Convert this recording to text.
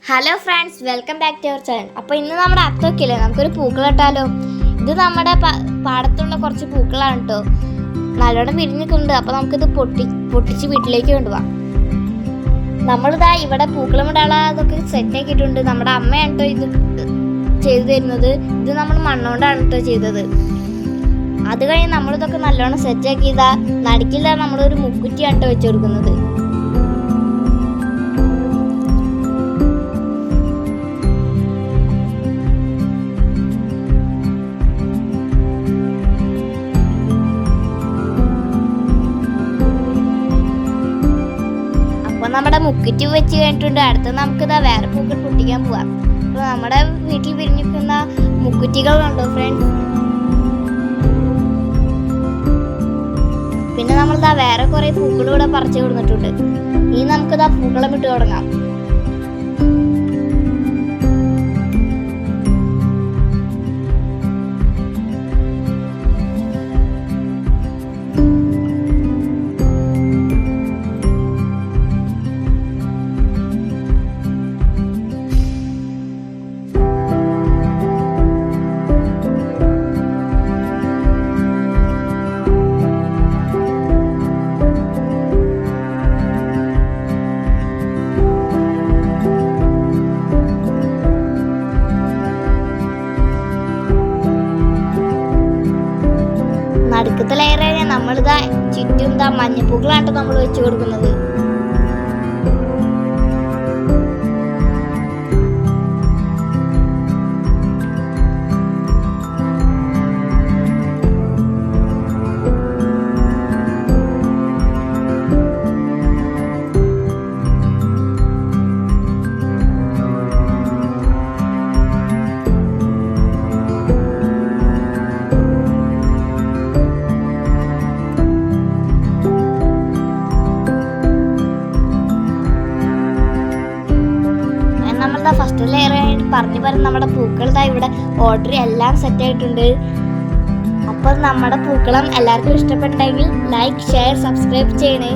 Hello friends, welcome back to our channel. അപ്പോൾ ഇന്ന് നമ്മുടെ അത്തൊക്കെയില്ലേ, നമുക്കൊരു പൂക്കൾ ഇട്ടാലോ. ഇത് നമ്മുടെ പാടത്തുള്ള കുറച്ച് പൂക്കളാണ് കേട്ടോ. നല്ലോണം വിരിഞ്ഞിട്ടുണ്ട്. അപ്പോൾ നമുക്കിത് പൊട്ടിച്ച് വീട്ടിലേക്ക് കൊണ്ടുപോകാം. നമ്മളിതാ ഇവിടെ പൂക്കളം ഇടാനുള്ള അതൊക്കെ സെറ്റ് ആക്കിയിട്ടുണ്ട്. നമ്മുടെ അമ്മയാണ് കേട്ടോ ഇത് ചെയ്തു തരുന്നത്. ഇത് നമ്മൾ മണ്ണുകൊണ്ടാണ് കേട്ടോ ചെയ്തത്. അത് കഴിഞ്ഞ് നമ്മളിതൊക്കെ നല്ലോണം സെറ്റ് ആക്കിയതാ. നടുക്കില്ല നമ്മളൊരു മുക്കുറ്റിയാണ് കേട്ടോ വെച്ച് കൊടുക്കുന്നത്. നമ്മുടെ മുക്കുറ്റി വെച്ച് കഴിഞ്ഞിട്ടുണ്ട്. അടുത്ത് നമുക്കിതാ വേറെ പൂക്കൾ പൊട്ടിക്കാൻ പോവാം. അപ്പോൾ നമ്മുടെ വീട്ടിൽ വിരിഞ്ഞിരിക്കുന്ന മുക്കുറ്റികളുണ്ടോ ഫ്രണ്ട്സ്. പിന്നെ നമ്മളിതാ വേറെ കുറെ പൂക്കൾ കൂടെ പറിച്ചു കൊടുത്തിട്ടുണ്ട്. ഇനി നമുക്കിതാ പൂക്കളം ഇട്ട് തുടങ്ങാം. നടുക്കത്തെ ലെയറാണ് നമ്മളിതാ ചുറ്റും മഞ്ഞപ്പൂക്കളാണ് നമ്മൾ വെച്ച് കൊടുക്കുന്നത്. ഫസ്റ്റ് ലെയർ പറഞ്ഞ് നമ്മുടെ പൂക്കൾ ഇവിടെ ഓർഡർ എല്ലാം സെറ്റ് ആയിട്ടുണ്ട്. അപ്പോൾ നമ്മുടെ പൂക്കളം എല്ലാവർക്കും ഇഷ്ടപ്പെട്ടെങ്കിൽ ലൈക്ക്, ഷെയർ, സബ്സ്ക്രൈബ് ചെയ്യണേ.